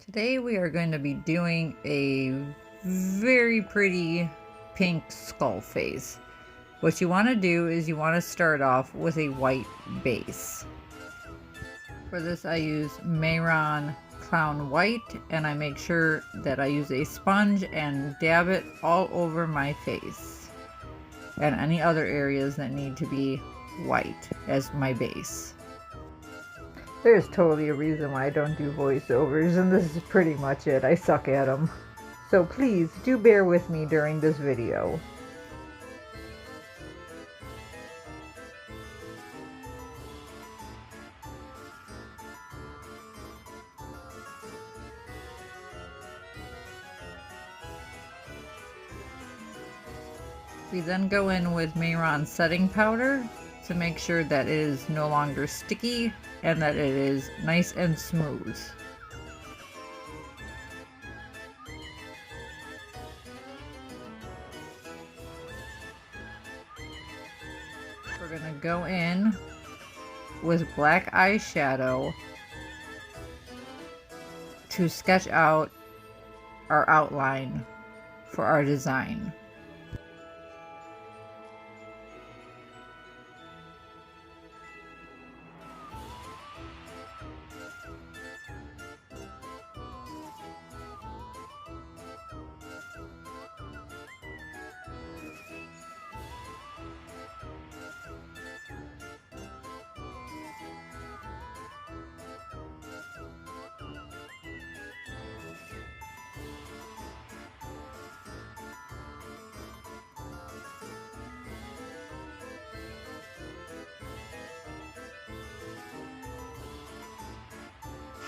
Today we are going to be doing a very pretty pink skull face. What you want to do is you want to start off with a white base. For this I use Mehron Clown White, and I make sure that I use a sponge and dab it all over my face and any other areas that need to be white as my base. There's totally a reason why I don't do voiceovers, and this is pretty much it. I suck at them. So please do bear with me during this video. We then go in with Mehron setting powder to make sure that it is no longer sticky and that it is nice and smooth. We're gonna go in with black eyeshadow to sketch out our outline for our design.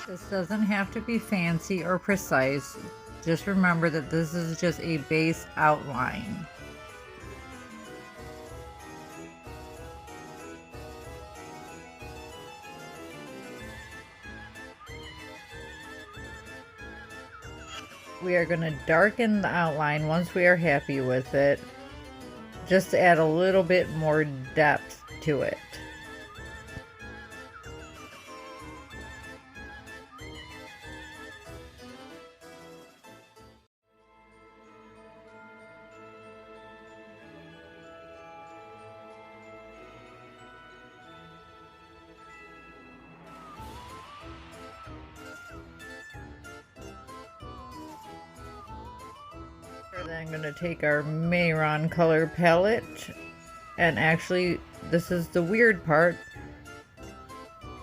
This doesn't have to be fancy or precise. Just remember that this is just a base outline. We are going to darken the outline once we are happy with it, just to add a little bit more depth to it. Then I'm going to take our Mehron color palette, and actually this is the weird part.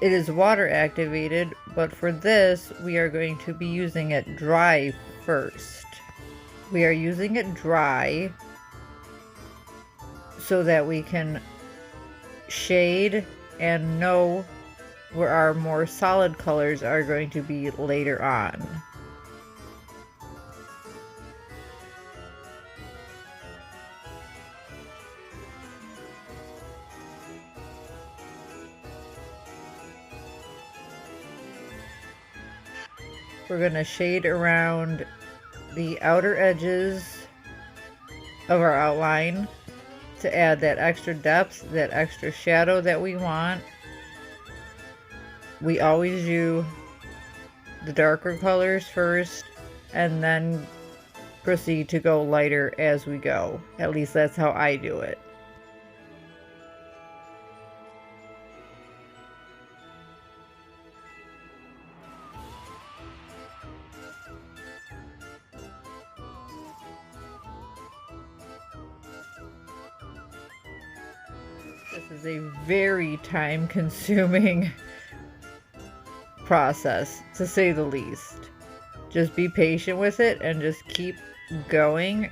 It is water activated, but for this we are going to be using it dry first. We are using it dry so that we can shade and know where our more solid colors are going to be later on. We're going to shade around the outer edges of our outline to add that extra depth, that extra shadow that we want. We always do the darker colors first and then proceed to go lighter as we go. At least that's how I do it. This is a very time-consuming process, to say the least. Just be patient with it and just keep going.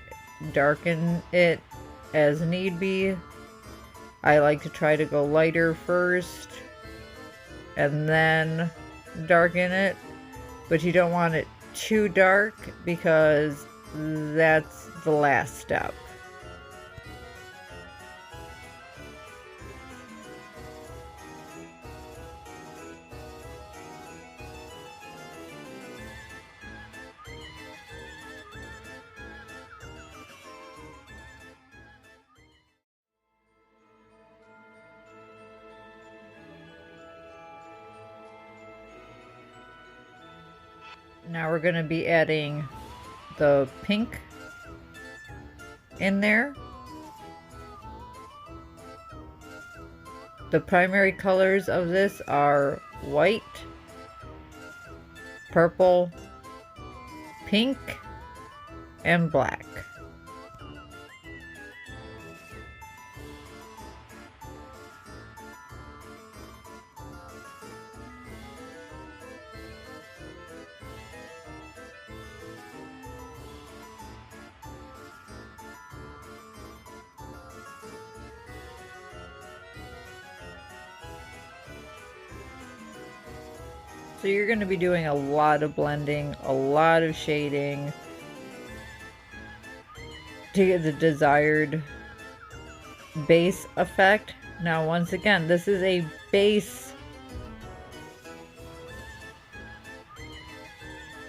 Darken it as need be. I like to try to go lighter first and then darken it, but you don't want it too dark because that's the last step. Now we're going to be adding the pink in there. The primary colors of this are white, purple, pink, and black. So you're going to be doing a lot of blending, a lot of shading to get the desired base effect. Now, once again, this is a base.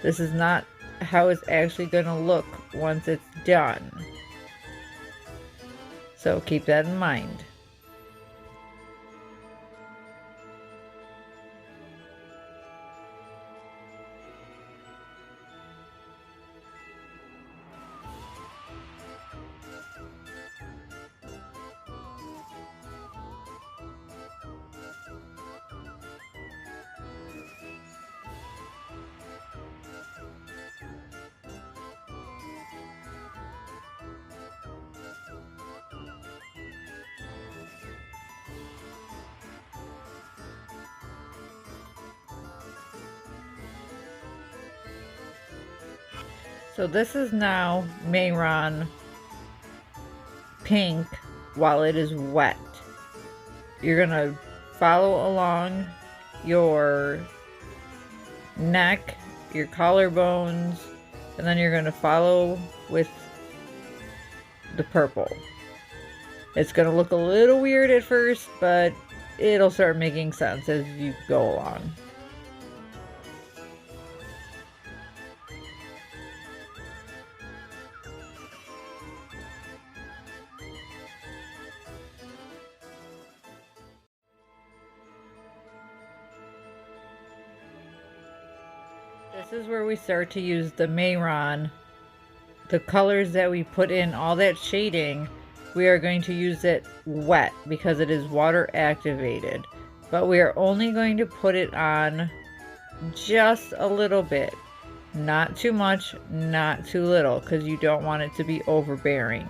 This is not how it's actually going to look once it's done. So keep that in mind. So this is now Mehron pink while it is wet. You're gonna follow along your neck, your collarbones, and then you're gonna follow with the purple. It's gonna look a little weird at first, but it'll start making sense as you go along. This is where we start to use the Mehron. The colors that we put in, all that shading, we are going to use it wet because it is water activated. But we are only going to put it on just a little bit. Not too much, not too little, because you don't want it to be overbearing.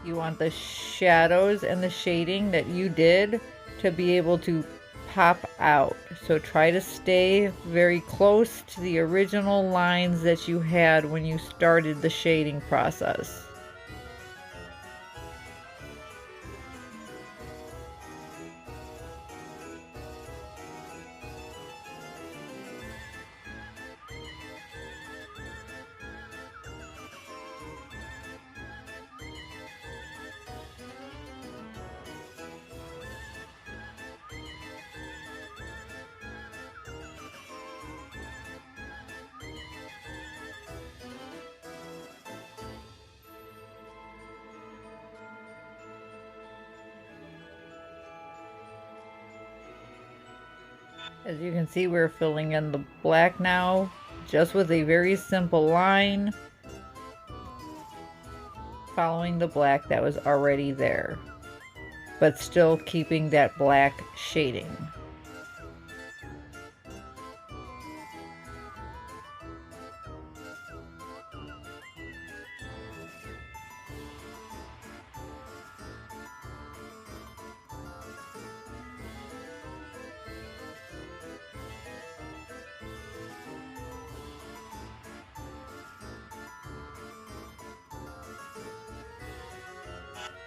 You want the shadows and the shading that you did to be able to pop out. So try to stay very close to the original lines that you had when you started the shading process. As you can see, we're filling in the black now, just with a very simple line, following the black that was already there, but still keeping that black shading.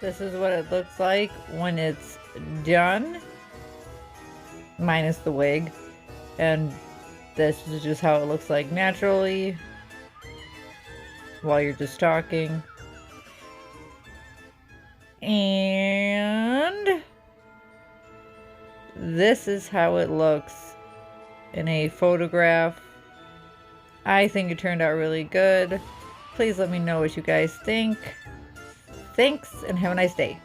This is what it looks like when it's done, minus the wig, and this is just how it looks like naturally while you're just talking. And this is how it looks in a photograph. I think it turned out really good. Please let me know what you guys think. Thanks, and have a nice day.